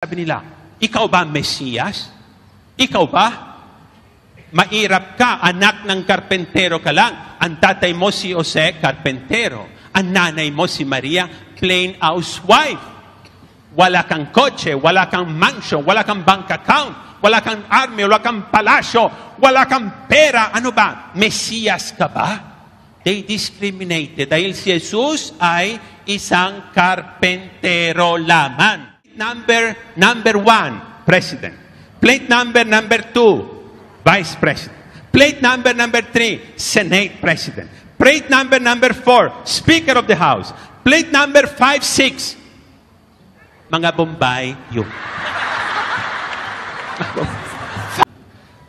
Sabi nila, ikaw ba Mesiyas? Ikaw ba? Mairap ka, anak ng karpentero ka lang. Ang tatay mo si Jose, karpentero. Ang nanay mo si Maria, plain housewife. Wala kang kotse, wala kang mansion, wala kang bank account, wala kang army, wala kang palasyo, wala kang pera. Ano ba? Mesiyas ka ba? They discriminated dahil si Jesus ay isang karpentero lamang. Number 1, President. Plate number 2, Vice President. Plate number 3, Senate President. Plate number 4, Speaker of the House. Plate number 5, 6, mga Bombay yun.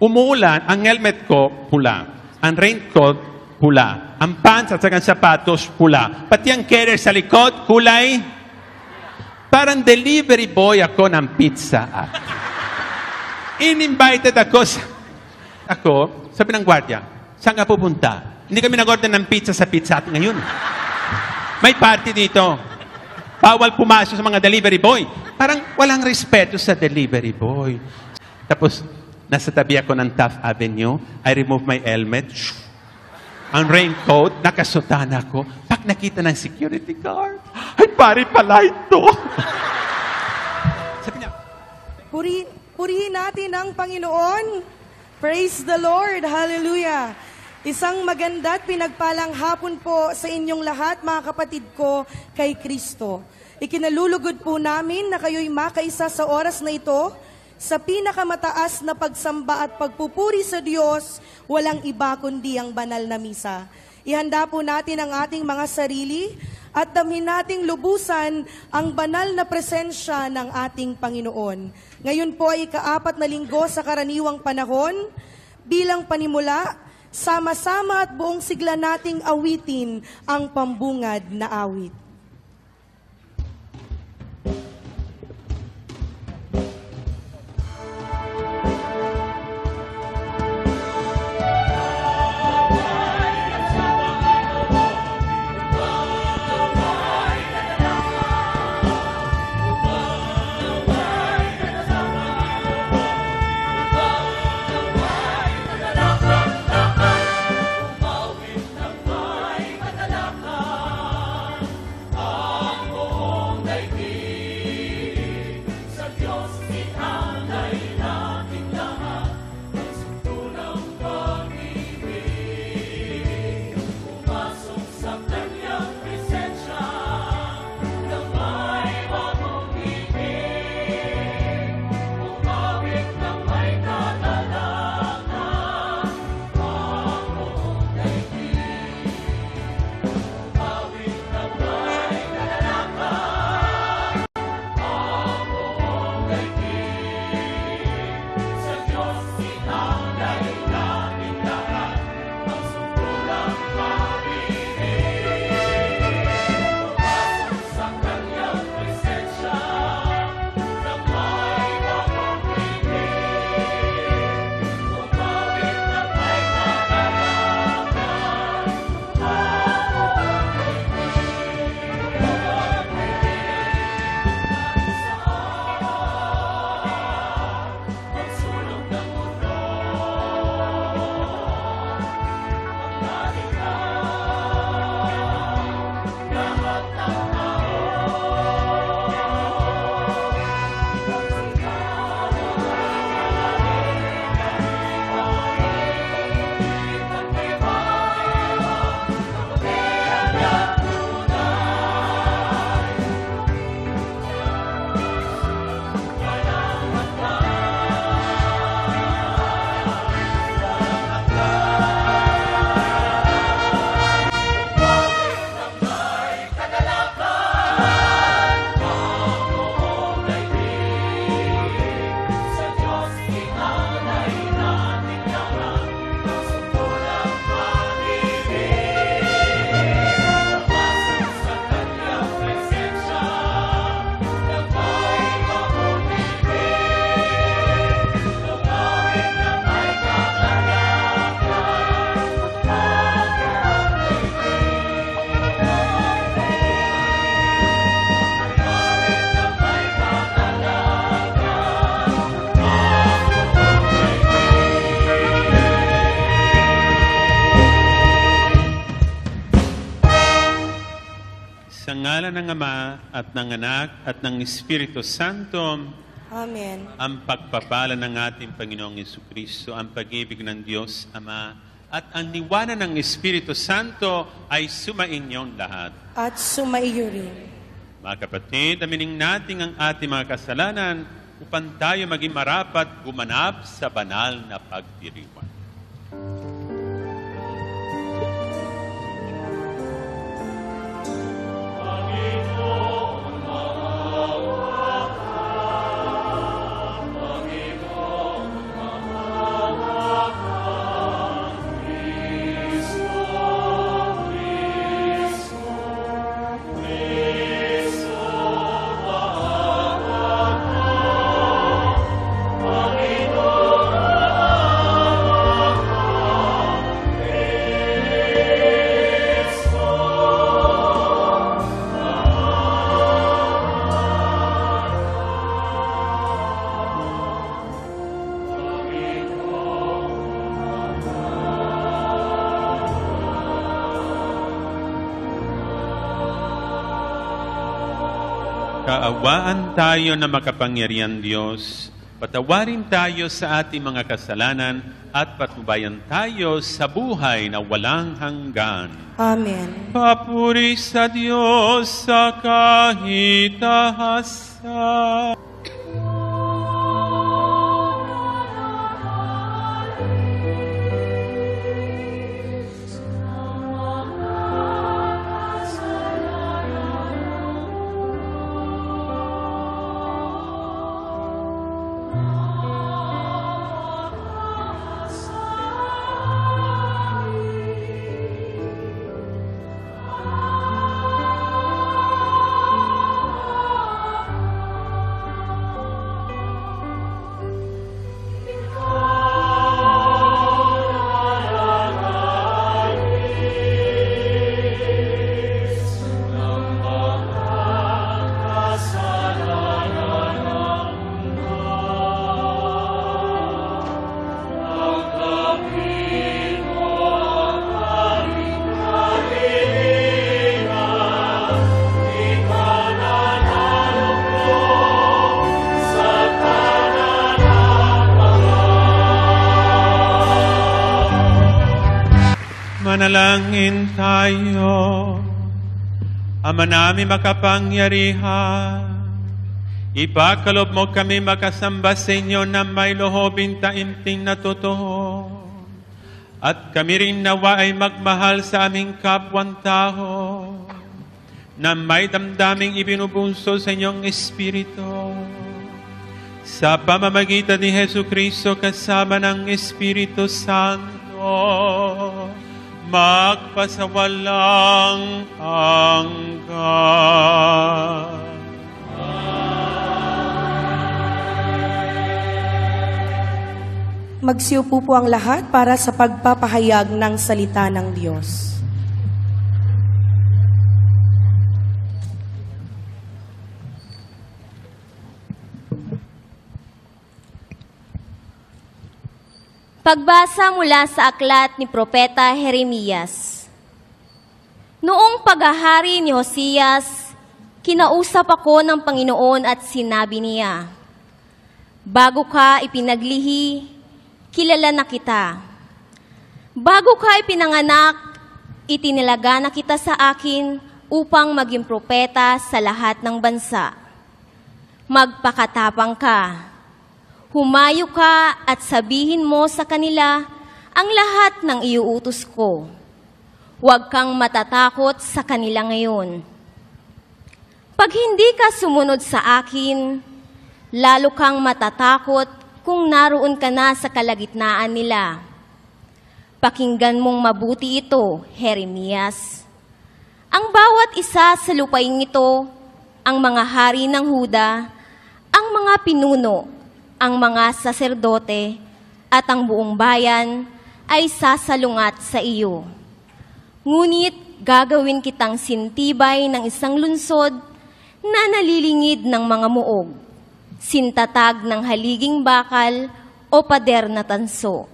Umuulan, ang helmet ko pula. Ang raincoat pula. Ang pants at saka sapatos pula. Pati ang carrier sa likod, kulay parang delivery boy ako ng Pizza Hut. In-invited ako. Sabi ng gwardiya, saan ka pupunta? Hindi kami nag-order ng pizza sa Pizza Hut ngayon. May party dito. Bawal pumasok sa mga delivery boy. Parang walang respeto sa delivery boy. Tapos, nasa tabi ako ng Taft Avenue. I remove my helmet. Ang raincoat, nakasutana ko. Pag nakita ng security guard, ay pare pala ito. Sabi niya, purihin natin ang Panginoon. Praise the Lord. Hallelujah. Isang maganda at pinagpalang hapon po sa inyong lahat, mga kapatid ko, kay Kristo. Ikinalulugod po namin na kayo'y makaisa sa oras na ito sa pinakamataas na pagsamba at pagpupuri sa Diyos, walang iba kundi ang banal na misa. Ihanda po natin ang ating mga sarili at damhin nating lubusan ang banal na presensya ng ating Panginoon. Ngayon po ay ika-4 na linggo sa karaniwang panahon. Bilang panimula, sama-sama at buong sigla nating awitin ang pambungad na awit. ngalan ng Ama at ng Anak at ng Espiritu Santo, Amen. ang pagpapala ng ating Panginoong Jesucristo, ang pag-ibig ng Diyos Ama, at ang liwanag ng Espiritu Santo ay sumainyong lahat. At sumaiyo rin. Mga kapatid, aminin natin ang ating mga kasalanan upang tayo maging marapat gumanap sa banal na pagdiriwang. Kaawaan tayo na makapangyarihan Diyos, patawarin tayo sa ating mga kasalanan at patnubayan tayo sa buhay na walang hanggan. Amen. Papuri sa Diyos sa kahit ahasa. Manalangin tayo. Ama namin makapangyarihan, ipakalob mo kami makasamba sa inyo na may lohobin taimting na totoo. At kami rin nawa ay magmahal sa aming kapwan tao na may damdaming ibinubuso sa inyong Espiritu. Sa pamamagitan ni Jesucristo kasama ng Espiritu Santo, magpasawalang hanggan. Magsiupo po ang lahat para sa pagpapahayag ng salita ng Diyos. Pagbasa mula sa aklat ni Propeta Jeremias. Noong paghahari ni Hosias, kinausap ako ng Panginoon at sinabi niya, "Bago ka ipinaglihi, kilala na kita. Bago ka ipinanganak, itinilaga na kita sa akin upang maging propeta sa lahat ng bansa. Magpakatapang ka. Humayo ka at sabihin mo sa kanila ang lahat ng iuutos ko. Huwag kang matatakot sa kanila ngayon. Pag hindi ka sumunod sa akin, lalo kang matatakot kung naroon ka na sa kalagitnaan nila. Pakinggan mong mabuti ito, Jeremias. Ang bawat isa sa lupaing ito, ang mga hari ng Huda, ang mga pinuno, ang mga saserdote at ang buong bayan ay sasalungat sa iyo. Ngunit gagawin kitang sintibay ng isang lunsod na nalilingid ng mga muog, sintatag ng haliging bakal o pader na tanso.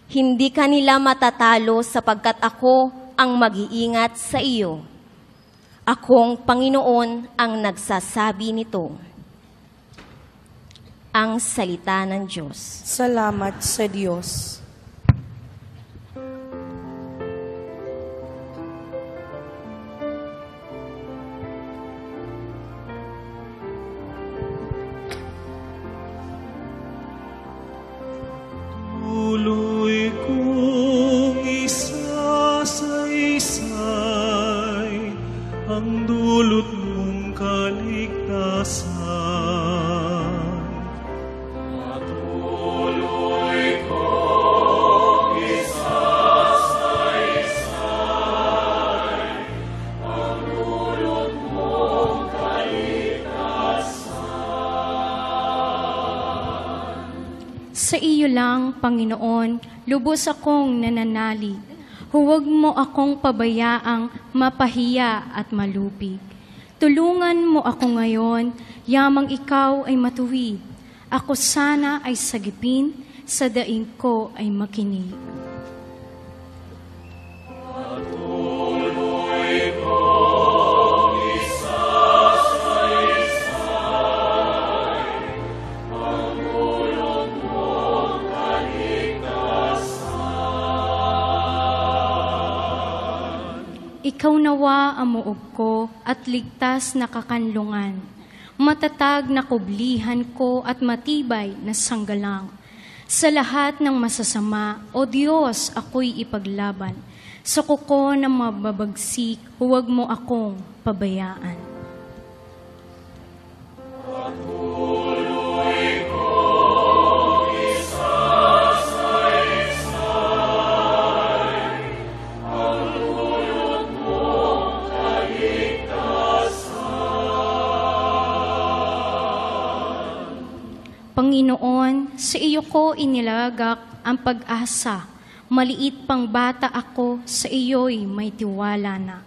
Hindi kanila matatalo sapagkat ako ang mag-iingat sa iyo. Akong Panginoon ang nagsasabi nito. Ang salita ng Diyos. Salamat sa Diyos. Tuloy kong isasaysay ang dulot mong kaligtasan. Patuloy kong isasaysay ang dulot mong kaligtasan. Sa iyo lang, Panginoon, lubos akong nananalig. Huwag mo akong pabayaang mapahiya at malupig. Tulungan mo ako ngayon, yamang ikaw ay matuwid. Ako sana ay sagipin, sa daing ko ay makinig. Ikaw nawa ang muog ko at ligtas na kakanlungan, matatag na kublihan ko at matibay na sanggalang. Sa lahat ng masasama, O Diyos, ako'y ipaglaban. Sa kuko na mababagsik, huwag mo akong pabayaan. Panginoon, sa iyo ko inilagak ang pag-asa. Maliit pang bata ako, sa iyo'y may tiwala na.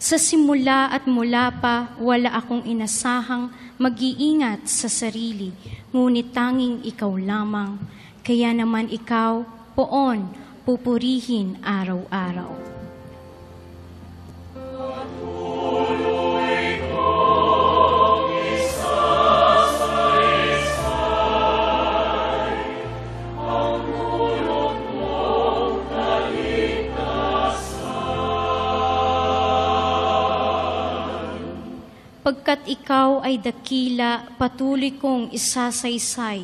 Sa simula at mula pa, wala akong inasahang mag-iingat sa sarili, ngunit tanging ikaw lamang. Kaya naman ikaw, poon, pupurihin araw-araw. Pagkat ikaw ay dakila, patuloy kong isasaysay.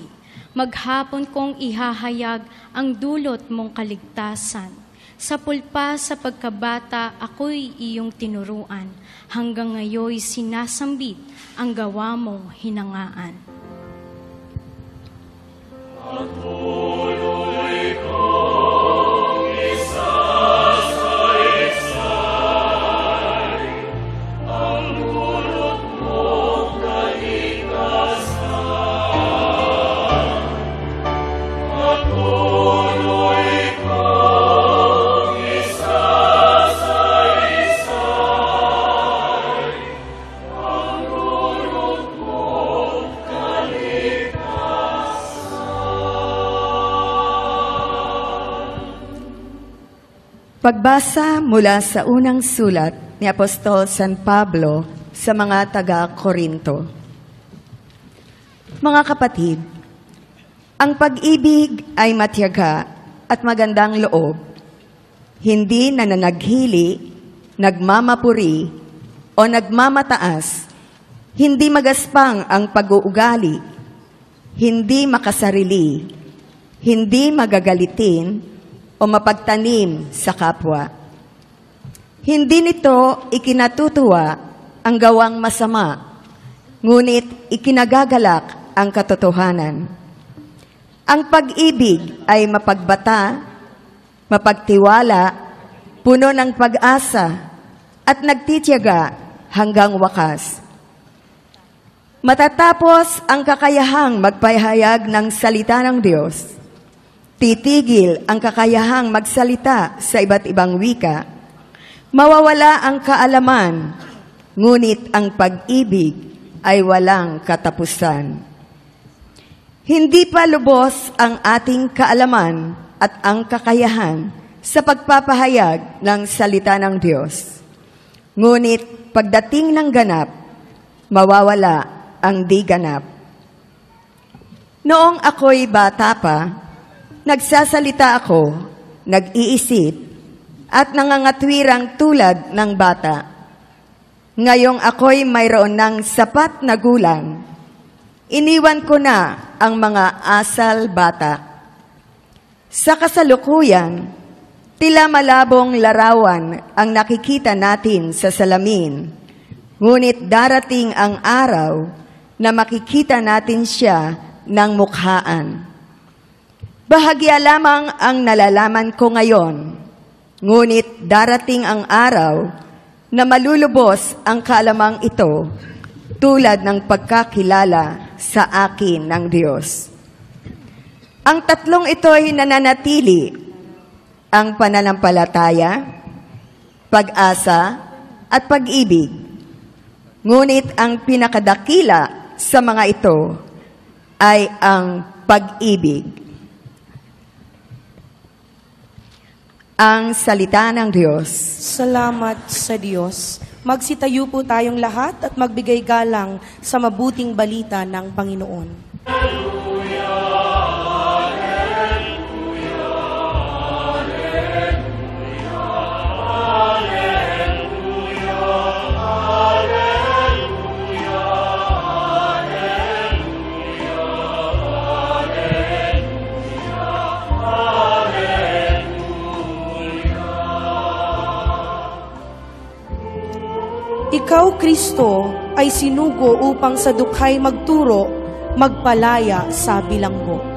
Maghapon kong ihahayag ang dulot mong kaligtasan. Sa pulpa sa pagkabata, ako'y iyong tinuruan. Hanggang ngayoy sinasambit ang gawa mong hinangaan. Pagbasa mula sa unang sulat ni Apostol San Pablo sa mga taga-Korinto. Mga kapatid, ang pag-ibig ay matiyaga at magandang loob, hindi nananaghili, nagmamapuri, o nagmamataas, hindi magaspang ang pag-uugali, hindi makasarili, hindi magagalitin, o mapagtanim sa kapwa. Hindi nito ikinatutuwa ang gawang masama, ngunit ikinagagalak ang katotohanan. Ang pag-ibig ay mapagbata, mapagtiwala, puno ng pag-asa, at nagtitiyaga hanggang wakas. Matatapos ang kakayahang magpahayag ng salita ng Diyos, titigil ang kakayahang magsalita sa iba't ibang wika, mawawala ang kaalaman, ngunit ang pag-ibig ay walang katapusan. Hindi pa lubos ang ating kaalaman at ang kakayahan sa pagpapahayag ng salita ng Diyos. Ngunit pagdating ng ganap, mawawala ang di ganap. Noong ako'y bata pa, nagsasalita ako, nag-iisip, at nangangatwirang tulad ng bata. Ngayong ako'y mayroon ng sapat na gulang, iniwan ko na ang mga asal bata. Sa kasalukuyan, tila malabong larawan ang nakikita natin sa salamin, ngunit darating ang araw na makikita natin siya ng mukhaan. Bahagya lamang ang nalalaman ko ngayon, ngunit darating ang araw na malulubos ang kaalamang ito tulad ng pagkakilala sa akin ng Diyos. Ang tatlong ito ay nananatili: ang pananampalataya, pag-asa, at pag-ibig. Ngunit ang pinakadakila sa mga ito ay ang pag-ibig. Ang salita ng Diyos. Salamat sa Diyos. Magsitayo po tayong lahat at magbigay galang sa mabuting balita ng Panginoon. Ikaw, Kristo, ay sinugo upang sa dukhay magturo, magpalaya sa bilanggo.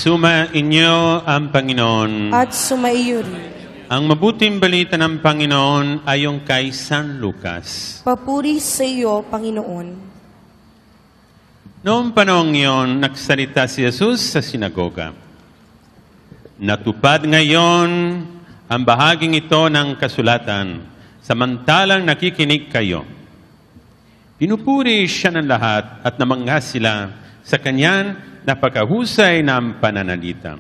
Sumainyo ang Panginoon. At sumaiyo rin. Ang mabuting balita ng Panginoon ayon kay San Lucas. Papuri sa iyo, Panginoon. Noong panahon iyon, nagsalita si Jesus sa sinagoga. Natupad ngayon ang bahaging ito ng kasulatan, samantalang nakikinig kayo. Pinupuri siya ng lahat at namangha sila sa kanyang napakahusay ng pananalita.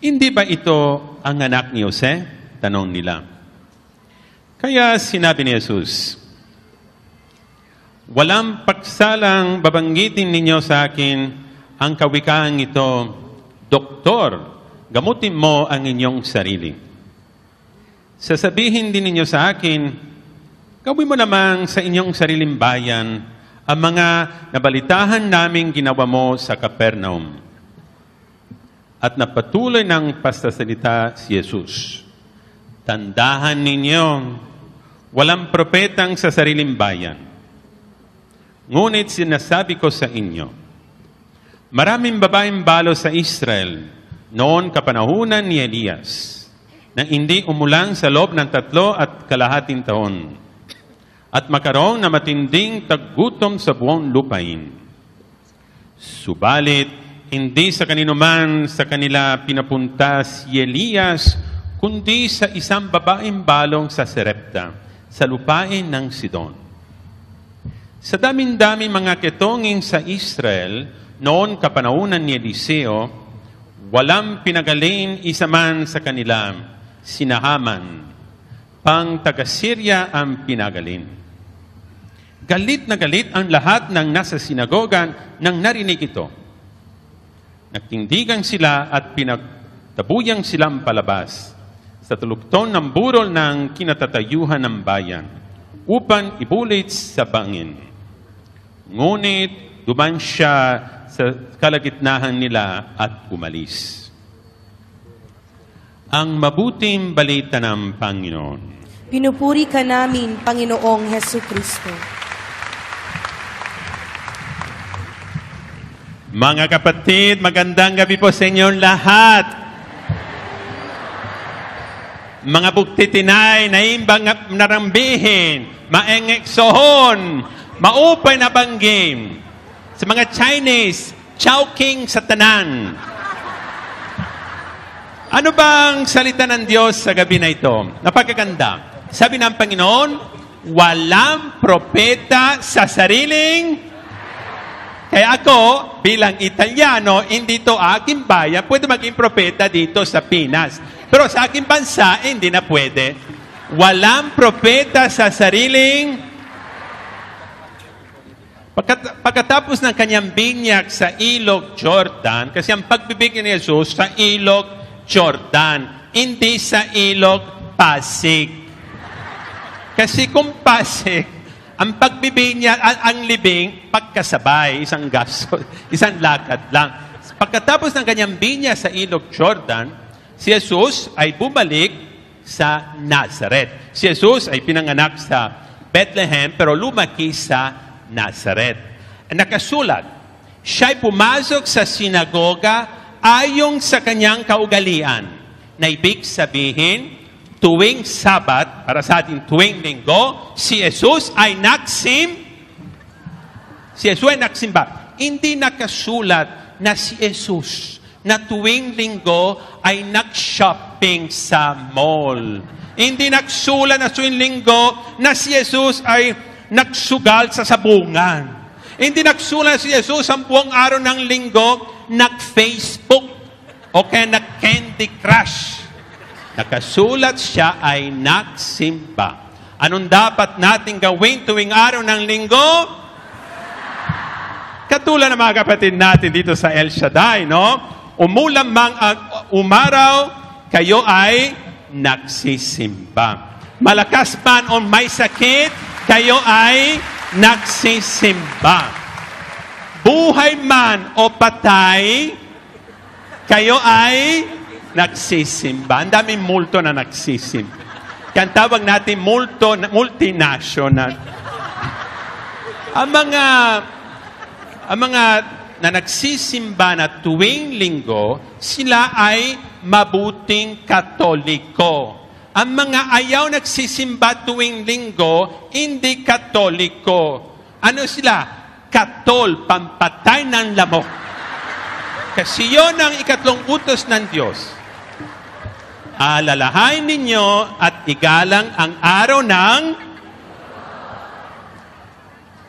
Hindi ba ito ang anak ni Jose? Tanong nila. Kaya sinabi ni Jesus, walang paksalang babanggitin ninyo sa akin ang kawikaang ito, Doktor, gamutin mo ang inyong sarili. Sasabihin din ninyo sa akin, gawin mo namang sa inyong sariling bayan ang mga nabalitahan naming ginawa mo sa Capernaum. At napatuloy ng pasasalita si Jesus. Tandahan ninyo, walang propetang sa sariling bayan. Ngunit sinasabi ko sa inyo, maraming babaeng balo sa Israel noon kapanahunan ni Elias, na hindi umulan sa loob ng 3.5 taon. At makaroon na matinding taggutom sa buong lupain. Subalit, hindi sa kaninuman sa kanila pinapunta si Elias, kundi sa isang babaeng balong sa Sarepta, sa lupain ng Sidon. Sa daming-daming mga ketonging sa Israel, noon kapanahunan ni Eliseo, walang pinagaling isa man sa kanila, sinahaman, pang taga-Syria ang pinagaling. Galit na galit ang lahat ng nasa sinagoga nang narinig ito. Nagtindigan sila at pinagtabuyang silang palabas sa tulugtong ng burol ng kinatatayuhan ng bayan upang ibulit sa bangin. Ngunit duman siya sa kalagitnaan nila at umalis. Ang mabuting balita ng Panginoon. Pinupuri ka namin, Panginoong Hesu Kristo. Mga kapatid, magandang gabi po sa inyong lahat. Mga buktitinay, naimbang narambihin, maengeksohon, maupay na banggim. Sa mga Chinese, chowking sa tanan. Ano bang salita ng Diyos sa gabi na ito? Napakaganda. Sabi ng Panginoon, walang propeta sa sariling. Kaya ako, bilang Italiano, hindi to aking bayan, pwede maging propeta dito sa Pinas. Pero sa aking bansa, hindi na pwede. Walang propeta sa sariling. Pagkatapos ng kanyang binyak sa Ilog Jordan, kasi ang pagbibigyan ni Jesus sa Ilog Jordan, hindi sa Ilog Pasig. Kasi kung Pasig, ang pagbibinya, ang libing, pagkasabay, isang gasto, isang lakad lang. Pagkatapos ng kanyang binya sa Ilog Jordan, si Jesus ay bumalik sa Nazareth. Si Jesus ay pinanganak sa Bethlehem, pero lumaki sa Nazareth. Nakasulat, siya'y pumasok sa sinagoga ayon sa kanyang kaugalian, na ibig sabihin, tuwing Sabat, para sa ating tuwing linggo, si Jesus ay nagsimba. Hindi nakasulat na si Jesus na tuwing linggo ay nag-shopping sa mall. Hindi nagsulat na tuwing linggo na si Jesus ay nagsugal sa sabungan. Hindi nagsulat na si Jesus ang buong araw ng linggo nag-Facebook o kaya nag-Candy Crush. Nakasulat siya ay nagsimba. Anong dapat natin gawin tuwing araw ng linggo? Katulad ng mga kapatid natin dito sa El Shaddai, no? Umulan mang umaraw, kayo ay nagsisimba. Malakas man o may sakit, kayo ay nagsisimba. Buhay man o patay, kayo ay nagsisimba. Ang daming multo na nagsisimba. Kaya ang tawag natin multinational. Ang mga na nagsisimba na tuwing linggo, sila ay mabuting Katoliko. Ang mga ayaw nagsisimba tuwing linggo, hindi Katoliko. Ano sila? Katol, pampatay ng lamok. Kasi yun ang ikatlong utos ng Diyos. Alalahain ninyo at igalang ang araw ng...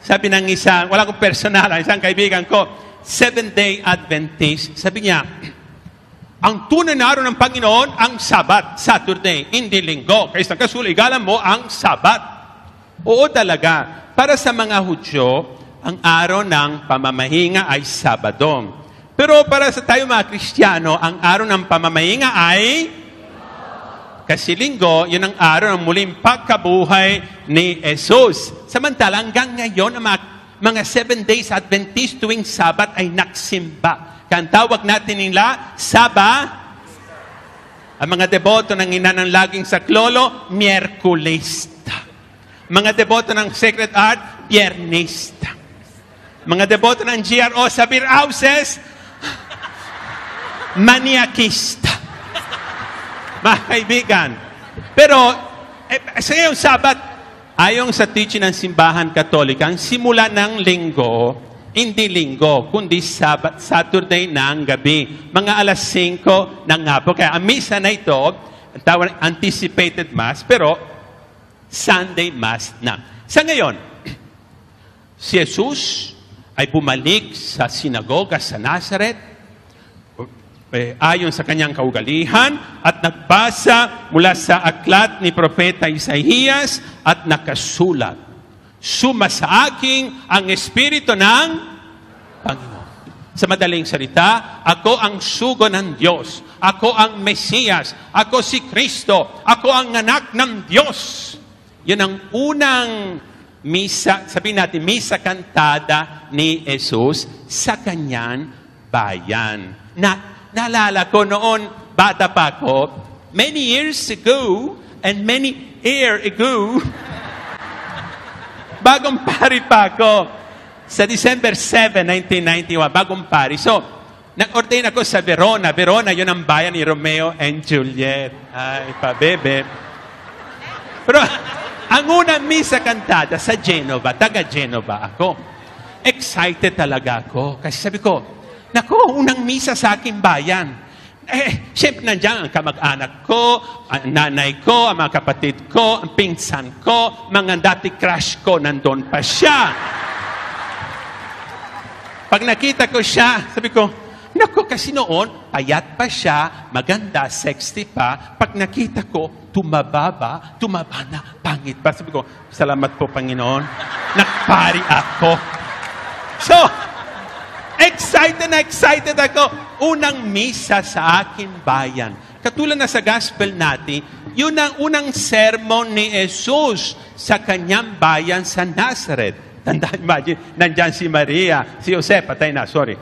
Sabi ng isang, wala kong personal, isang kaibigan ko, 7-day Adventist, sabi niya, ang tunay na araw ng Panginoon, ang Sabat, Saturday, hindi linggo. Kaya sa kasulat, igalang mo ang Sabat. Oo talaga. Para sa mga Hudyo, ang araw ng pamamahinga ay Sabado. Pero para sa tayo mga Kristiyano, ang araw ng pamamahinga ay... Kasi linggo, yun ang araw ng muling pagkabuhay ni Jesus. Samantala, hanggang ngayon, ang mga 7 days Adventist tuwing Sabat ay nagsimba. Kaya ang tawag natin nila, ang mga deboto ng ina ng laging saklolo, Miyerkulista. Mga deboto ng Sacred Heart, Biernista. Mga deboto ng GRO sa beer houses, Maniakista. Mga kaibigan. Pero, sa ngayong Sabat, ayon sa teaching ng Simbahan Katolika, ang simula ng linggo, hindi linggo, kundi Sabat, Saturday ng gabi. Mga alas 5 ng hapon. Kaya ang misa na ito, ang tawag anticipated Mass, pero Sunday Mass na. Sa ngayon, si Jesus ay bumalik sa sinagoga sa Nazareth, ayon sa kanyang kaugalihan, at nagbasa mula sa aklat ni Propeta Isaías at nakasulat, suma sa akin ang Espiritu ng Panginoon. Sa madaling salita, ako ang sugo ng Diyos. Ako ang Mesiyas. Ako si Kristo. Ako ang anak ng Diyos. Yun ang unang misa, sabihin natin, misa kantada ni Jesus sa kanyang bayan. Naalala ko noon, bata pa ako, many years ago, and many ego. Bagong pari pa ako. Sa December 7, 1991, bagong pari. So, nag-ordain ako sa Verona. Verona, yun ang bayan ni Romeo and Juliet. Ay, pabebe. Pero, ang unang misa kantada sa Genova, taga Genova ako. Excited talaga ako. Kasi sabi ko, naku, unang misa sa aking bayan. Siyempre nandiyan ang kamag-anak ko, ang nanay ko, ang mga kapatid ko, ang pinsan ko, mga dati crush ko, nandun pa siya. Pag nakita ko siya, sabi ko, naku, kasi noon, payat pa siya, maganda, sexy pa. Pag nakita ko, tumaba na, pangit pa. Sabi ko, salamat po, Panginoon. Nagpari ako. So, excited ako. Unang misa sa aking bayan. Katulad na sa gospel natin, yun ang unang sermon ni Jesus sa kanyang bayan sa Nazareth. Imagine, nandyan si Maria, si Jose, patay na, sorry.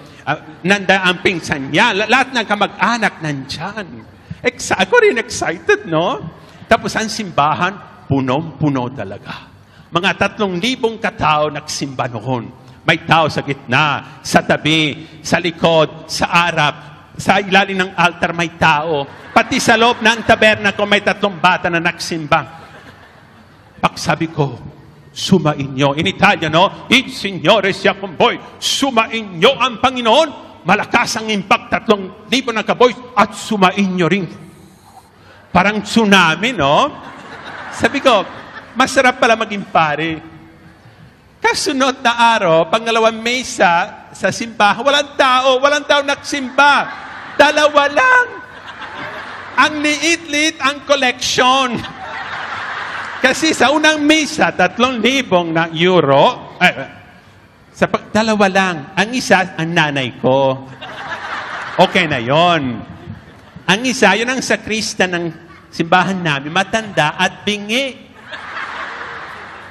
Nandyan ang pinsan niya, lahat ng kamag-anak nandyan. Ako rin excited, no? Tapos ang simbahan, punong-puno talaga. Mga 3,000 katao nagsimba noon. May tao sa gitna, sa tabi, sa likod, sa harap, sa ilalim ng altar may tao. Pati sa loob ng taberna ko may 3 bata na nagsimba. Pagsabi ko, sumainyo. In Italiano, il Signore sia con voi. Sumainyo ang Panginoon. Malakas ang impact, 3,000 na kaboy at sumainyo rin. Parang tsunami, no? Sabi ko, masarap pala maging pare. Kasunod na araw, pangalawang mesa sa simbahan, walang tao nagsimba. 2 lang. Ang liit-liit ang collection. Kasi sa unang mesa, 3,000 na euro. Sa 2 lang. Ang isa, ang nanay ko. Okay na yon. Ang isa, yun ang sakrista ng simbahan namin, matanda at bingi.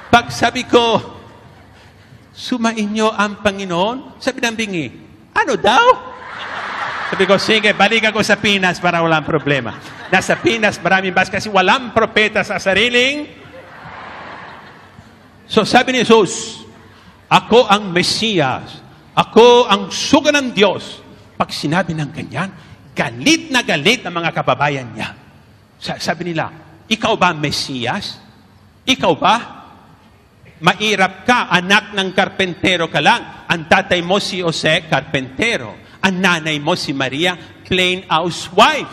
Pag sabi ko, sumainyo ang Panginoon. Sabi ng bingi, ano daw? Sabi ko, sige, balik ako sa Pinas para walang problema. Nasa Pinas, maraming bas kasi walang propeta sa sariling. So sabi ni Jesus, ako ang Mesiyas. Ako ang suga ng Diyos. Pag sinabi ng ganyan, galit na galit ang mga kababayan niya. Sabi nila, ikaw ba ang Mesiyas? Ikaw ba? Mairap ka, anak ng karpentero ka lang. Ang tatay mo si Jose, karpentero. Ang nanay mo si Maria, plain housewife.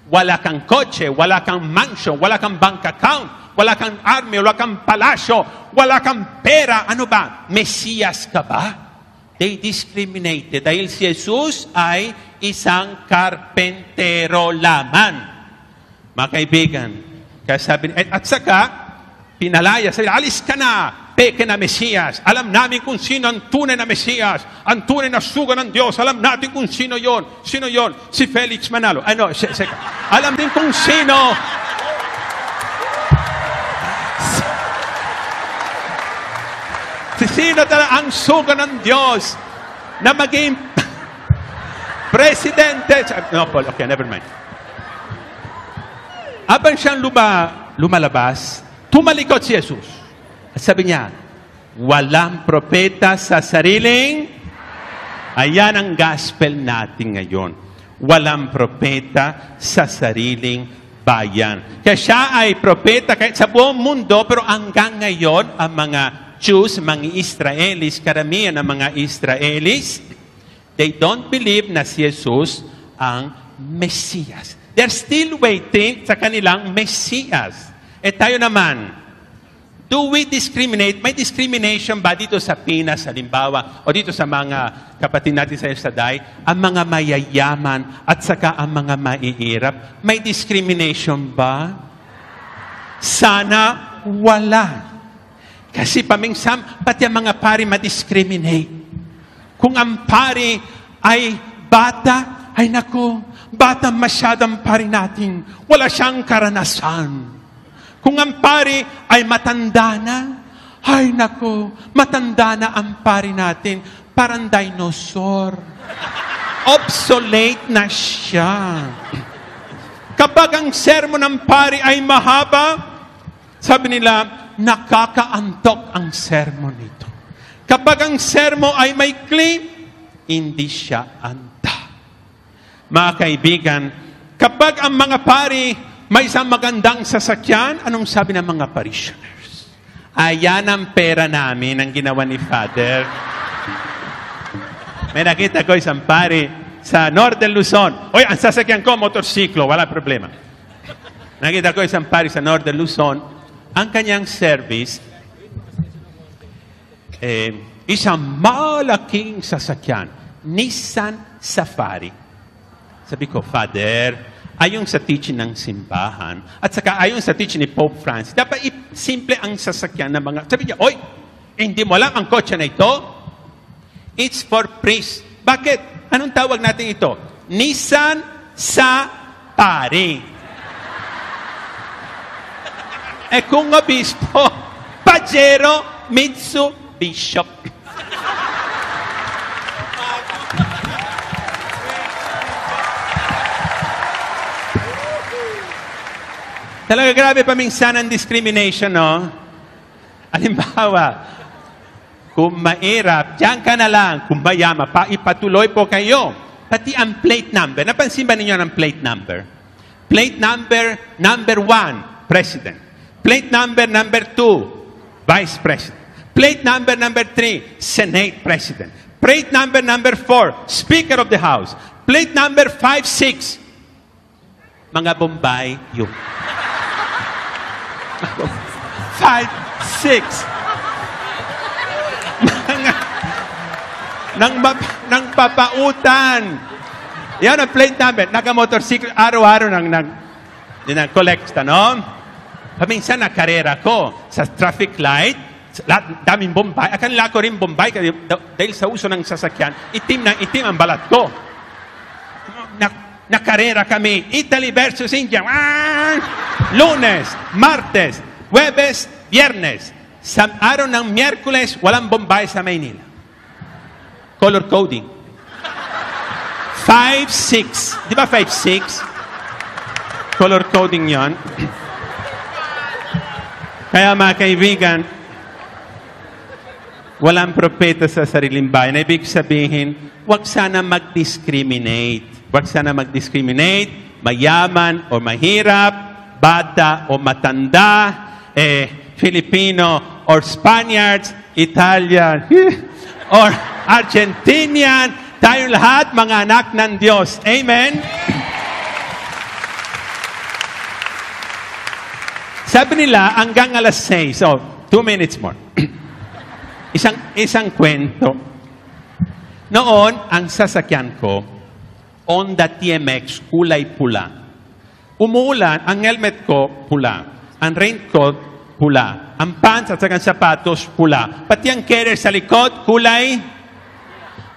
Wala kang kotse, wala kang mansion, wala kang bank account, wala kang army, wala kang palasyo, wala kang pera. Ano ba? Mesiyas ka ba? They discriminated dahil si Jesus ay isang karpentero lamang. Mga kaibigan, kaya sabi, at saka, pinalaya, sabi, alis ka na, peke na Mesiyas. Alam namin kung sino ang tunay na Mesiyas, ang tunay na suga ng Diyos. Alam natin kung sino yon. Sino yon? Si Felix Manalo. Ano? Alam din kung sino. Si sino talaga ang suga ng Diyos na maging presidente. No, Paul, okay, never mind. Habang siyang lumalabas, tumalikod si Jesus. At sabi niya, walang propeta sa sariling. Ayan ang gospel natin ngayon. Walang propeta sa sariling bayan. Kaya siya ay propeta kahit sa buong mundo, pero hanggang ngayon, ang mga Jews, mga Israelis, karamihan ng mga Israelis, they don't believe na si Jesus ang Mesiyas. They're still waiting sa kanilang Mesiyas. Tayo naman, do we discriminate? May discrimination ba dito sa Pinas, halimbawa, o dito sa mga kapatid natin sa Estaday, ang mga mayayaman at saka ang mga maiirap? May discrimination ba? Sana wala. Kasi paminsan, pati ang mga pari ma-discriminate. Kung ang pari ay bata, ay naku, bata masyadong pari natin. Wala siyang karanasan. Kung ang pari ay matanda na, ay nako, matanda na ang pari natin, parang dinosaur. Obsolete na siya. Kapag ang sermon ng pari ay mahaba, Sabi nila, nakakaantok ang sermon nito. Kapag ang sermon ay may claim, hindi siya anta. Mga kaibigan, kapag ang mga pari may isang magandang sasakyan, anong sabi ng mga parishioners? Ayan ang pera namin ang ginawa ni Father. May nakita ko isang pari sa Norte Luzon. Oy, ang sasakyan ko, motorsiklo, wala problema. Nakita ko isang pari sa Norte Luzon, ang kanyang service, isang malaking sasakyan, Nissan Safari. Sabi ko, Father, ayon sa teaching ng simbahan, at saka ayon sa teaching ni Pope Francis, dapat simple ang sasakyan ng mga... Sabi niya, oy, hindi mo alam ang kotse na ito? It's for priest. Bakit? Anong tawag natin ito? Nissan Safari. Kung obispo, Pajero Mitsubishi. Talaga grabe paminsan ang discrimination, no? Halimbawa, kung mairap, diyan ka na lang. Kung mayama, ipatuloy po kayo. Pati ang plate number. Napansin ba ninyo ang plate number? Plate number 1, President. Plate number 2, Vice President. Plate number 3, Senate President. Plate number 4, Speaker of the House. Plate number 5, 6, mga Bombay yun. 5, 6. Nang papautan. Yan ang plate number. Naka-motorcycle, araw-araw nang collect, no? Paminsan na karera ko sa traffic light, daming Bombay. Akala ko rin Bombay dahil sa uso ng sasakyan, itim ang balat ko. Nakarera kami, Italy versus India. Lunes, Martes, Huwebes, Viernes. Sa araw ng Miyerkules, walang Bombay sa Maynila. Color coding. 5-6. Di ba 5-6? Color coding yon. Kaya mga kaibigan, walang propeta sa sariling bayan. Ibig sabihin, huwag sana mag-discriminate. Huwag sana mag-discriminate, mayaman o mahirap, bata o matanda, Filipino or Spaniards, Italian, or Argentinian, tayong lahat mga anak ng Diyos. Amen? Sabi nila, hanggang alas 6, so 2 minutes more. Isang kwento. Noon, ang sasakyan ko, Honda TMX, kulay pula. Umuulan, ang helmet ko, pula. Ang raincoat, pula. Ang pants at saka sapatos, pula. Pati ang carrier sa likod, kulay.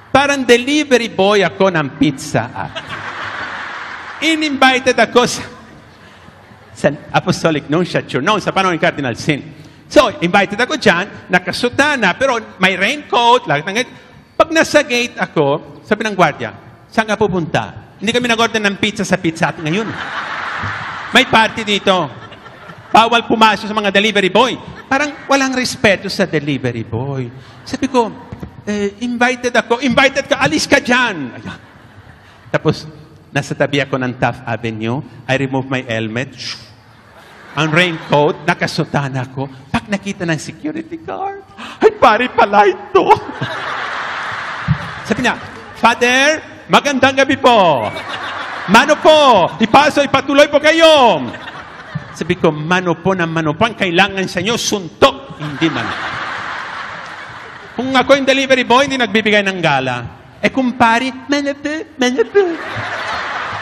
Parang delivery boy ako ng Pizza Hut. In-invited ako sa Apostolic Nunciature, noon sa panahon ni Cardinal Sin. So, invited ako dyan, nakasutana, pero may raincoat, pag nasa gate ako, sabi ng gwardiya, saan ka pupunta? Hindi kami nag-order ng pizza sa Pizza Hut ngayon. May party dito. Bawal pumasok sa mga delivery boy. Parang walang respeto sa delivery boy. Sabi ko, invited ka, alis ka dyan. Ayan. Tapos, nasa tabi ako ng Taft Avenue, I remove my helmet, ang raincoat, nakasutana ko. Pag nakita ng security guard, ay pare pala ito. Sabi niya, Father, magandang gabi po. Mano po, ipatuloy po kayo. Sabi ko, mano po, ang kailangan sa inyo, suntok, hindi man. Kung ako yung delivery boy, hindi nagbibigay ng gala. Kung pare, manabe.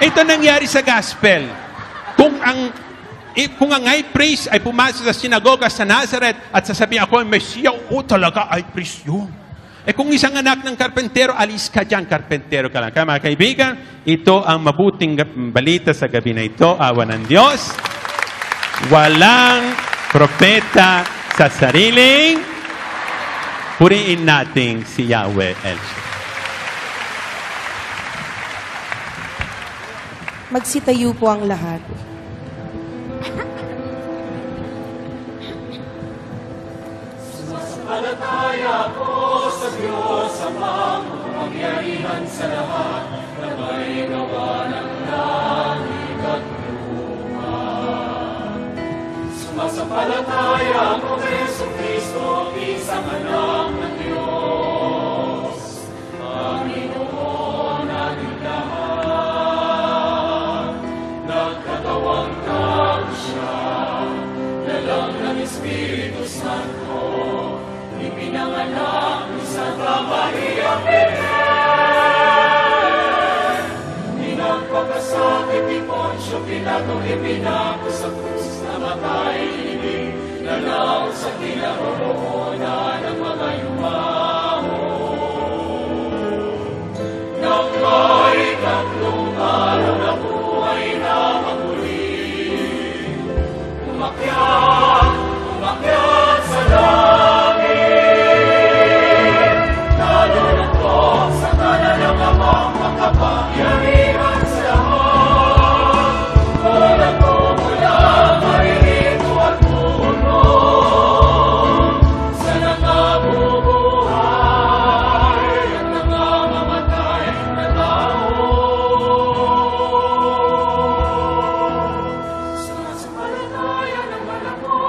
Ito nangyari sa gospel. Kung ang high priest ay pumasok sa sinagoga sa Nazareth at sasabihin ako, Mesiya, talaga high priest yun. Kung isang anak ng karpentero, alis ka dyan, karpentero ka lang. Kaya mga kaibigan, ito ang mabuting balita sa gabi na ito, awa ng Diyos. Walang propeta sa sariling, puriin natin si Yahweh El Shaddai. Magsitayo po ang lahat. kapangyarihan sa lahat na may gawa ng langit at lupa. Sumasampalataya ako kay Jesucristo, isang anak ng Diyos, Panginoon nating lahat. Nagkatawang tao siya, dalang ng Espiritu Santo, ipinanganak ni Santa Maria Virgen. Pinagpagkasakit ni Poncio Pilato, ipinako sa krus, namatay inig, nanaw sa kinaroroonan ng mga yumao. Nang may tatlong araw na buhay na maguli, umakyat sa langit, nalulungkot sa kanan ng Amang makapangyarihan sa lahat. Walang kumula, marinito at puno, sa nangabubuhay at nangamamatay na tao. Sumasampalataya naman ako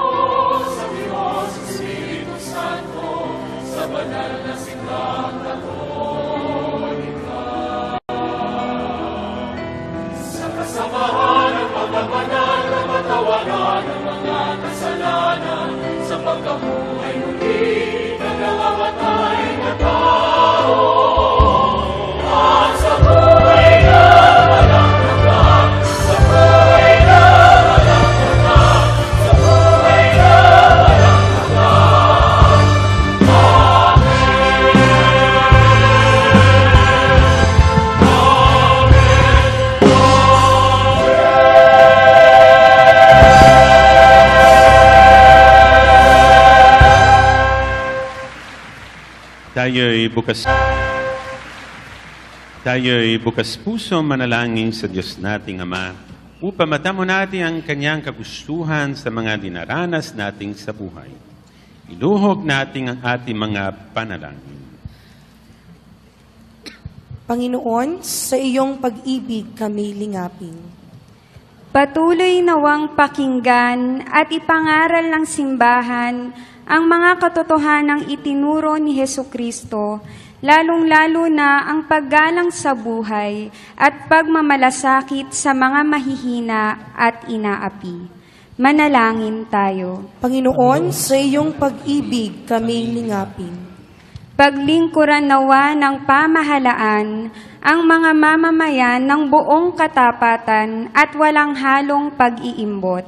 sa Diyos, Espiritu Santo, sa banal na silang Katolika. Sa kasamahan ng mga banal na matawaran ng mga kasalanan, sa pagkabuhay muli ng nangamatay na tao, at sa buhay na walang hanggan, sa buhay na walang hanggan, sa buhay na walang hanggan. Tayo'y bukas puso manalangin sa Diyos nating Ama upang matamo natin ang Kanyang kagustuhan sa mga dinaranas nating sa buhay. Iluhog natin ang ating mga panalangin. Panginoon, sa iyong pag-ibig kami lingapin. Patuloy nawang pakinggan at ipangaral ng simbahan ang mga katotohanang itinuro ni Hesukristo, lalong-lalo na ang paggalang sa buhay at pagmamalasakit sa mga mahihina at inaapi. Manalangin tayo. Panginoon, sa iyong pag-ibig kami lingapin. Paglingkuran nawa ng pamahalaan ang mga mamamayan ng buong katapatan at walang halong pag-iimbot.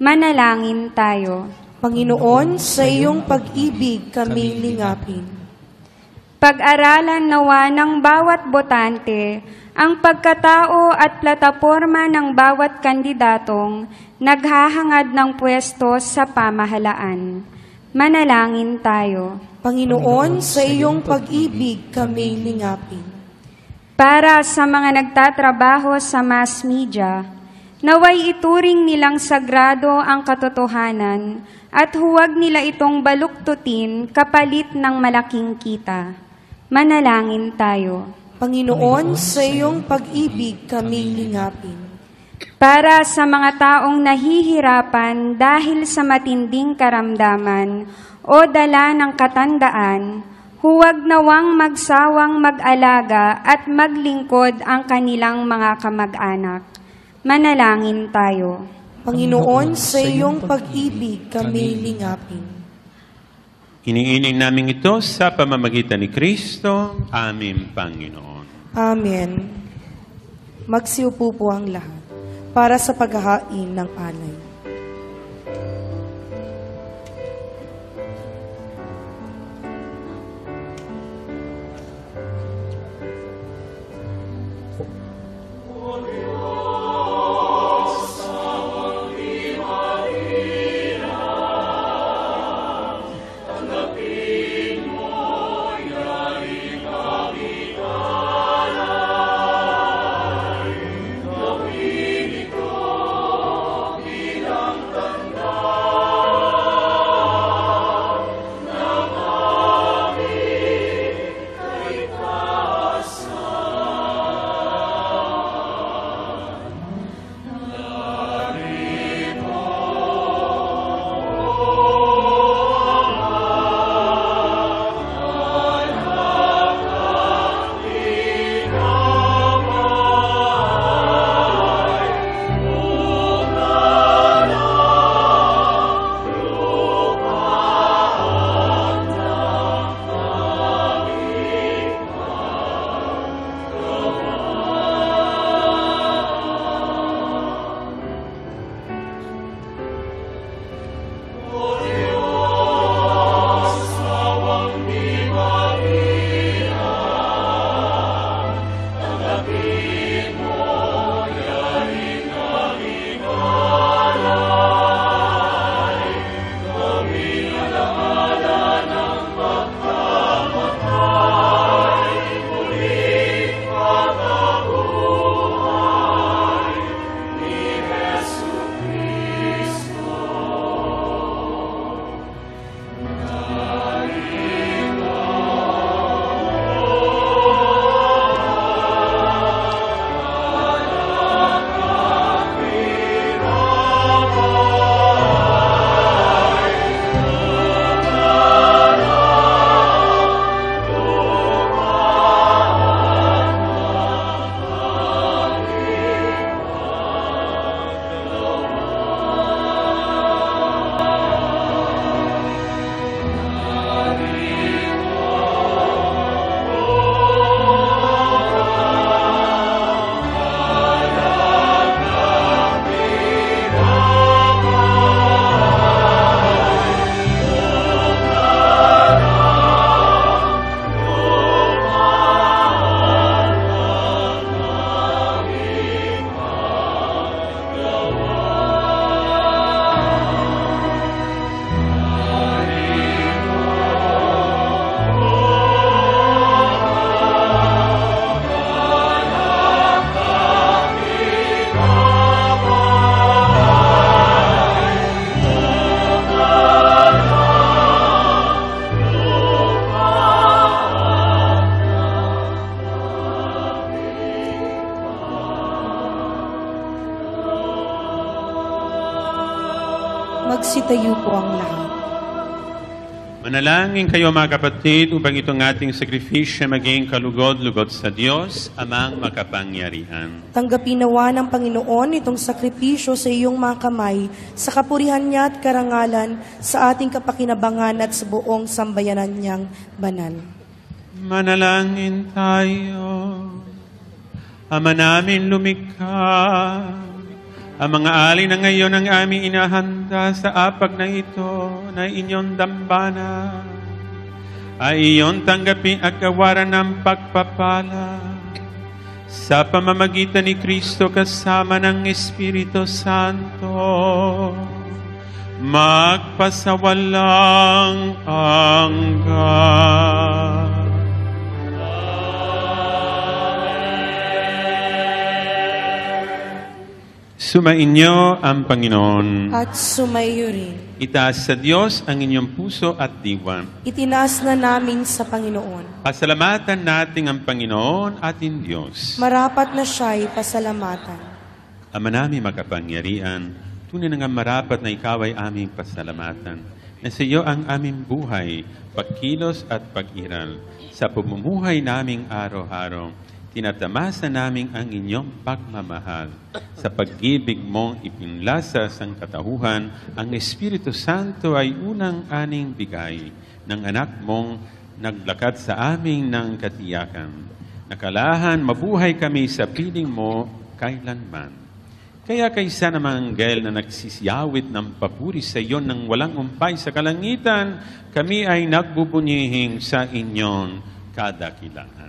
Manalangin tayo. Panginoon, sa iyong pag-ibig kami lingapin. Pag-aralan nawa ng bawat botante ang pagkatao at plataporma ng bawat kandidatong naghahangad ng pwesto sa pamahalaan. Manalangin tayo. Panginoon, sa iyong pag-ibig kami lingapin. Para sa mga nagtatrabaho sa mass media, naway ituring nilang sagrado ang katotohanan at huwag nila itong baluktutin kapalit ng malaking kita. Manalangin tayo. Panginoon, sa iyong pag-ibig kami lingapin. Para sa mga taong nahihirapan dahil sa matinding karamdaman o dala ng katandaan, huwag nawang magsawang mag-alaga at maglingkod ang kanilang mga kamag-anak. Manalangin tayo. Panginoon, sa iyong pag-ibig kami lingapin. Iniiling namin ito sa pamamagitan ni Kristo, aming Panginoon. Amen. Magsiupo po ang lahat para sa paghahain ng alay. Magsitayo po ang lahat. Manalangin kayo mga kapatid upang itong ating sakripisyo maging kalugod-lugod sa Diyos, Amang makapangyarihan. Tanggapin nawa ng Panginoon itong sakripisyo sa iyong mga kamay, sa kapurihan niya at karangalan, sa ating kapakinabangan at sa buong sambayanan niyang banal. Manalangin tayo. Ama namin lumikha, ang mga alay na ngayon ang aming inahanda sa apag na ito na inyong dambana ay iyong tanggapin at kawaran ng pagpapala sa pamamagitan ni Kristo kasama ng Espiritu Santo magpasawalang hanggan. Sumainyo ang Panginoon. At sumayo rin. Itaas sa Diyos ang inyong puso at diwa. Itinaas na namin sa Panginoon. Pasalamatan natin ang Panginoon ating Diyos. Marapat na siya'y pasalamatan. Ama namin makapangyarihan, tunay na nga marapat na ikaw ay aming pasalamatan, na sa iyo ang aming buhay, pagkilos at pag-iral. Sa pamumuhay naming araw-araw, tinatamasa namin ang inyong pagmamahal. Sa pag-ibig mong ipinlasa sa sangkatauhan, ang Espiritu Santo ay unang aning bigay ng anak mong naglakad sa amin ng katiyakan. Nakalahan, mabuhay kami sa piling mo kailanman. Kaya kaysa ng mga anghel na nagsisiyawit ng papuri sa iyo ng walang umpay sa kalangitan, kami ay nagbubunihing sa inyong kadakilaan.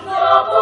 Napo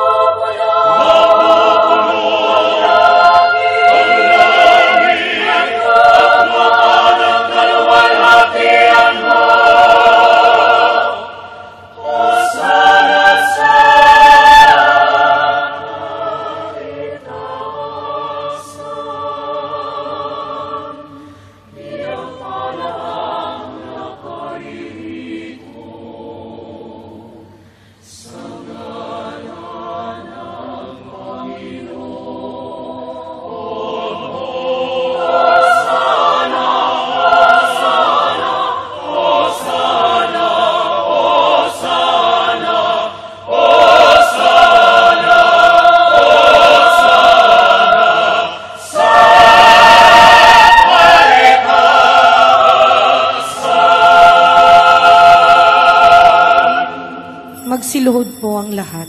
Iluhod po ang lahat.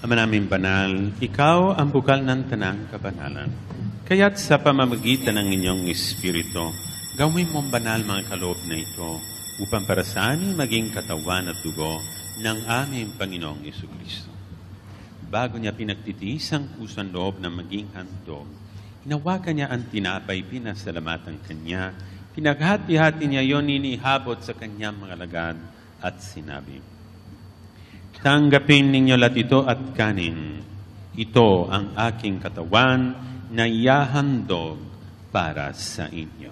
Ama namin banal, ikaw ang bukal ng tanang kabanalan. Kaya't sa pamamagitan ng inyong Espiritu, gawin mong banal mga kaloob na ito upang para sa amin maging katawan at dugo ng aming Panginoong Jesucristo. Bago niya pinagtitiis ang pusong loob na maging handog, inawakan niya ang tinapay, pinasalamatan kanya, pinaghati-hati niya yon, inihabot sa kanyang mga lagad at sinabi, tanggapin ninyo lahat ito at kanin. Ito ang aking katawan na ihahandog para sa inyo.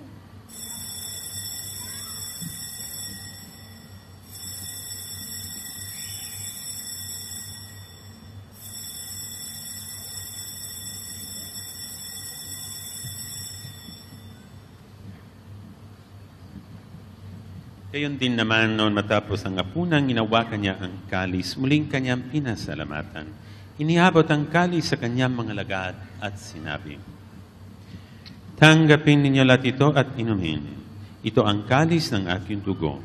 Gayon din naman noon matapos ang hapunan, inawakan niya ang kalis, muling kanyang pinasalamatan. Inihabot ang kalis sa kanyang mga lagad at sinabi, tanggapin ninyo lahat ito at inumin. Ito ang kalis ng aking dugo,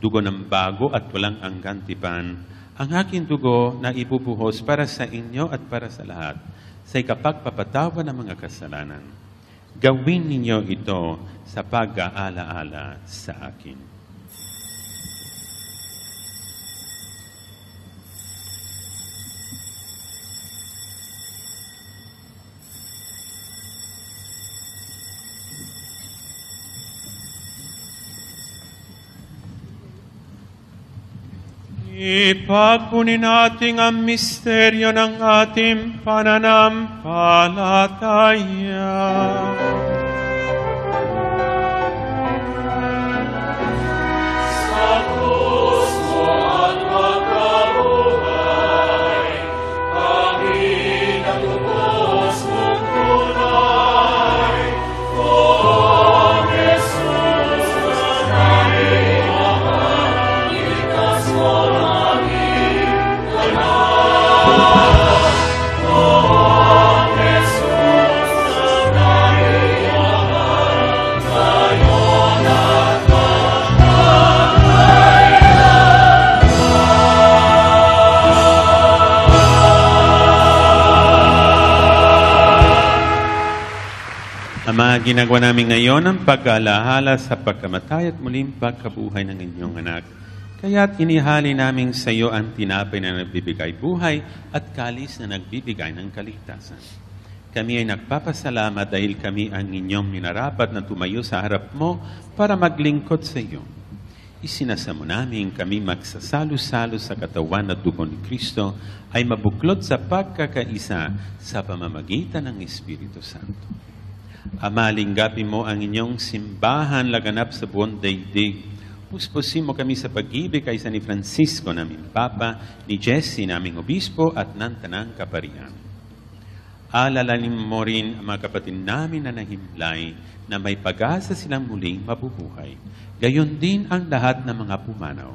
dugo ng bago at walang anggantipan, ang aking dugo na ibubuhos para sa inyo at para sa lahat, sa ikapagpapatawa ng mga kasalanan. Gawin ninyo ito sa pag-aalaala sa akin. Ipagpunin natin ang misteryo ng ating pananampalataya. Sa krus mo at pagkabuhay, kami natubos mong tunay. O Jesus, namin ang iligtas mo. Ama, ginagawa namin ngayon ang pag-aalahala sa pagkamatay at muling pagkabuhay ng inyong anak. Kaya't inihali namin sa iyo ang tinapay na nagbibigay buhay at kalis na nagbibigay ng kaligtasan. Kami ay nagpapasalamat dahil kami ang inyong minarapat na tumayo sa harap mo para maglingkod sa iyo. Isinasamo namin kami magsasalo-salo sa katawan at dugo ni Kristo ay mabuklod sa pagkakaisa sa pamamagitan ng Espiritu Santo. Ama, linggapin mo ang inyong simbahan laganap sa buong daigdig. Puspusin mo kami sa pag-ibig kaysa ni Francisco, naming Papa, ni Jesse, naming Obispo, at ng Tanang Kaparian. Alalanin mo rin ang mga kapatid namin na nahimlay na may pag-asa silang muling mabubuhay. Gayon din ang lahat ng mga pumanaw.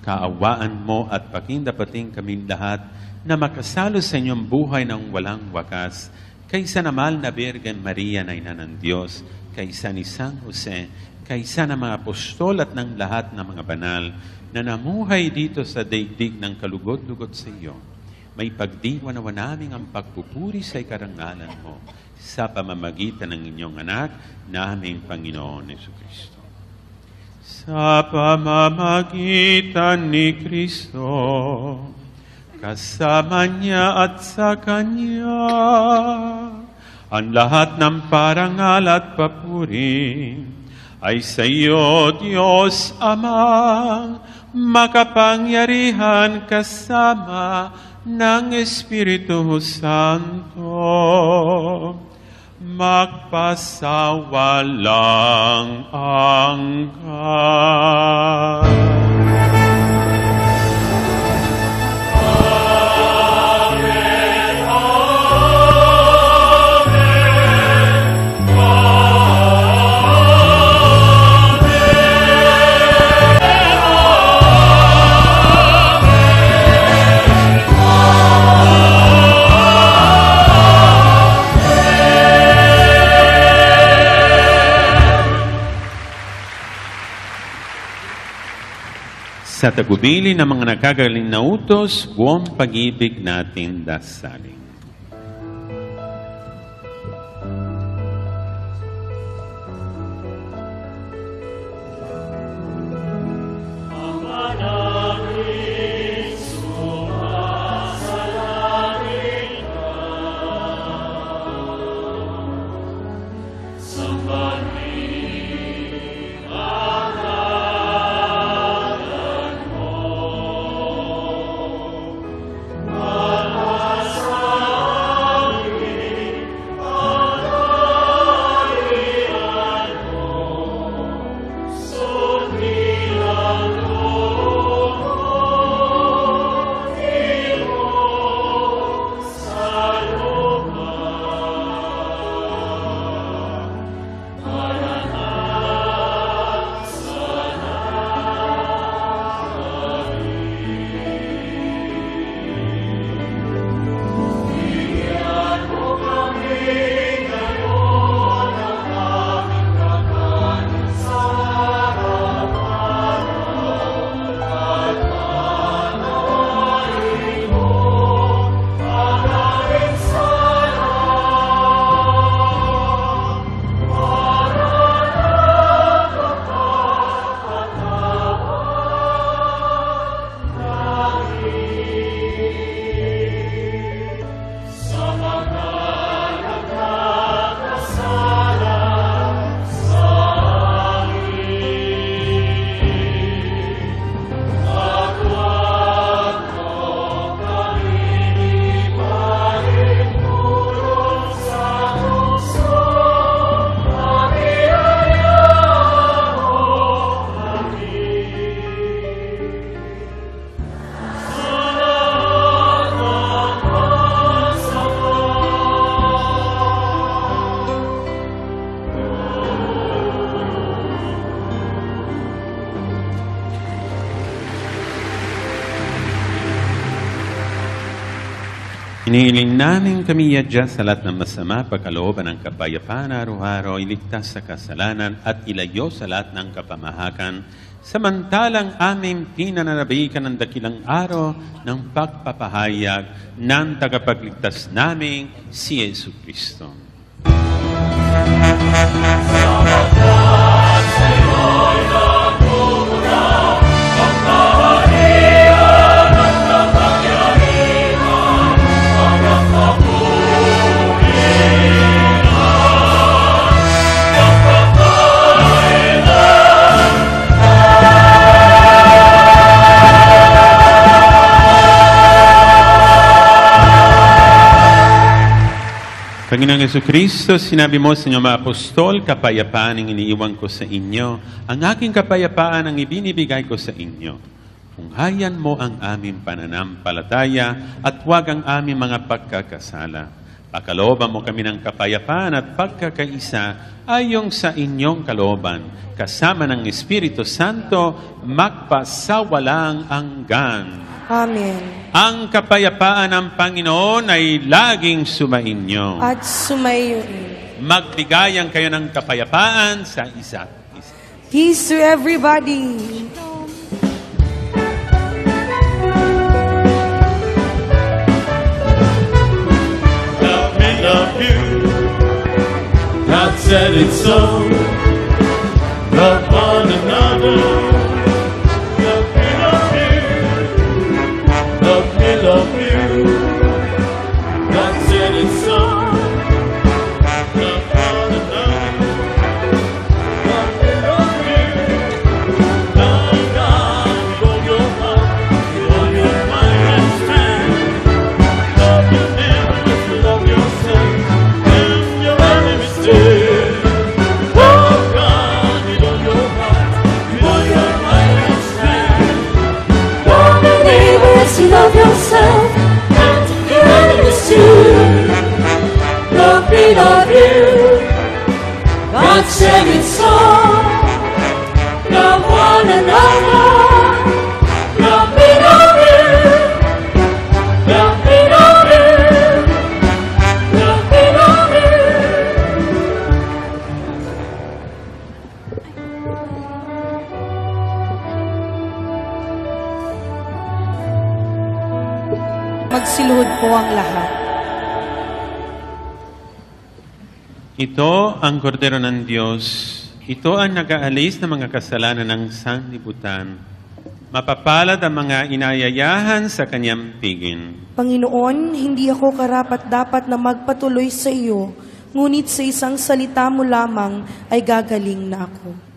Kaawaan mo at pakindapating kami lahat na makasalo sa inyong buhay ng walang wakas, kaysa na mahal na Birgen Maria na ina ng Diyos, kaysa ni San Jose, kaysa ng mga apostol at ng lahat ng mga banal na namuhay dito sa daigdig ng kalugod-lugod sa iyo. May pagdiwanawa namin ang pagpupuri sa ikarangalan mo sa pamamagitan ng inyong anak, naming Panginoon Jesucristo. Sa pamamagitan ni Kristo, kasama niya at sa Kanya, ang lahat ng parangal at papuri ay sa iyo, Diyos Ama, makapangyarihan kasama ng Espiritu Santo, magpasawalang hanggan. Sa tagubili ng mga nakagaling na utos, buong pag-ibig natin dasalin. Iniiling namin kami yadya sa lahat ng masama, pagkalooban ng kapayapaan araw-araw, iligtas sa kasalanan at ilayo sa lahat ng kapamahakan, samantalang aming pinananabikan ng dakilang araw ng pagpapahayag ng tagapagligtas naming si Yesu Kristo. Panginoong Jesucristo, sinabi mo sa inyong mga apostol, kapayapaan ang iniiwan ko sa inyo. Ang aking kapayapaan ang ibinibigay ko sa inyo. Tunghayan mo ang aming pananampalataya at huwag ang aming mga pagkakasala. Pakalooban mo kami ng kapayapaan at pagkakaisa ayong sa inyong kalooban. Kasama ng Espiritu Santo, magpasawalang hanggan. Amen. Ang kapayapaan ng Panginoon ay laging sumainyo. At sumayo rin. Magbigayan kayo ng kapayapaan sa isa't isa. Peace to everybody. Love me, love you. God said it so. Love one another. Love me, love you. Love me, love you. God said it so. Love one another. Love me, love you. Love God with all your heart, with all your mind and strength. Love your neighbor as you love yourself, and your enemies too. Love God with all your heart, with all your mind and strength. Love your neighbor as you love yourself, and your enemies too. Love me, love you. God said it so. Love one another. Love me, love you. Love me, love you. Love me, love you. Magsiluhod po ang lahat. Ito ang kordero ng Diyos. Ito ang nag-aalis ng mga kasalanan ng sanlibutan. Mapapalad ang mga inayayahan sa kanyang piging. Panginoon, hindi ako karapat-dapat na magpatuloy sa iyo, ngunit sa isang salita mo lamang ay gagaling na ako.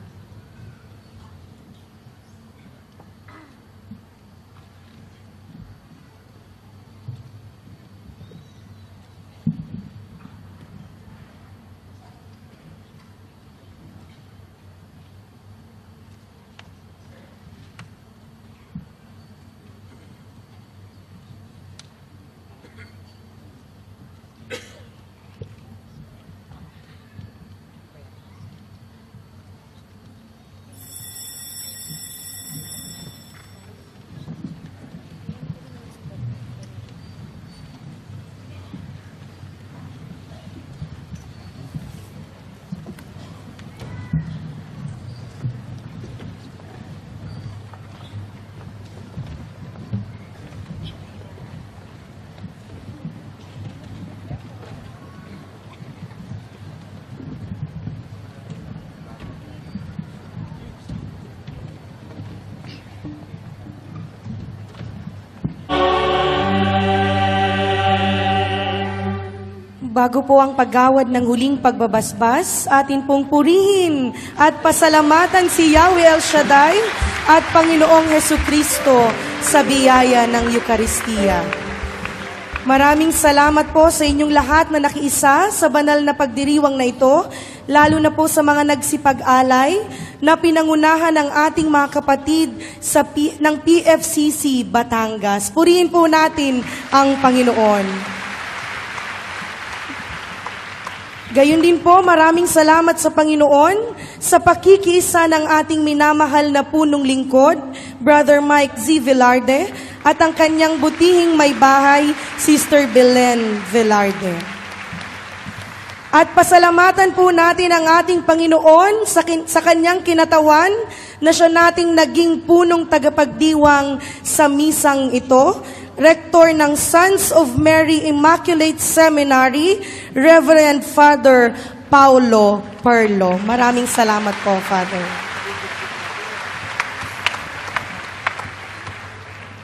Bago po ang paggawad ng huling pagbabasbas, atin pong purihin at pasalamatan si Yahweh El Shaddai at Panginoong Hesukristo sa biyaya ng Eukaristiya. Maraming salamat po sa inyong lahat na nakiisa sa banal na pagdiriwang na ito, lalo na po sa mga nagsipag-alay na pinangunahan ng ating mga kapatid ng PFCC Batangas. Purihin po natin ang Panginoon. Gayon din po, maraming salamat sa Panginoon sa pakikiisa ng ating minamahal na punong lingkod, Brother Mike Z. Velarde, at ang kanyang butihing may bahay, Sister Belen Velarde. At pasalamatan po natin ang ating Panginoon sa kanyang kinatawan na siya nating naging punong tagapagdiwang sa misang ito, Rector ng Sons of Mary Immaculate Seminary, Reverend Father Paulo Perlo. Maraming salamat po, Father.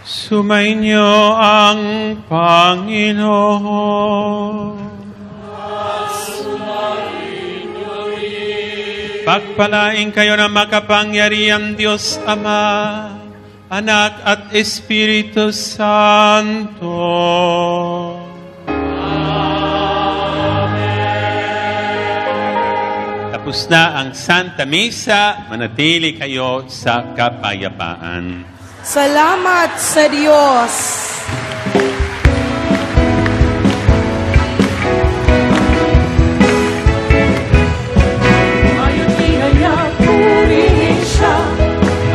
Sumainyo ang Panginoon. Pagpalain kayo ng makapangyariang Diyos Ama, Anak at Espiritu Santo. Amen. Tapos na ang Santa Misa, manatili kayo sa kapayapaan. Salamat sa Diyos. Ngayon ihaya, purihin siya,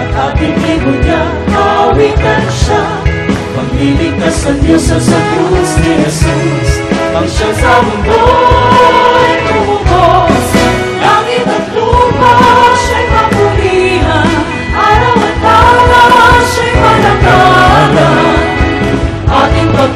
at ating ibon niya, awitan siya. Pagliligtas ng Diyos sa krus ni Jesus, ang siyang sa mundo'y tumubos. Langit at lupa, siya'y mapurihan, araw at araw, siya'y malakalan. Ating pag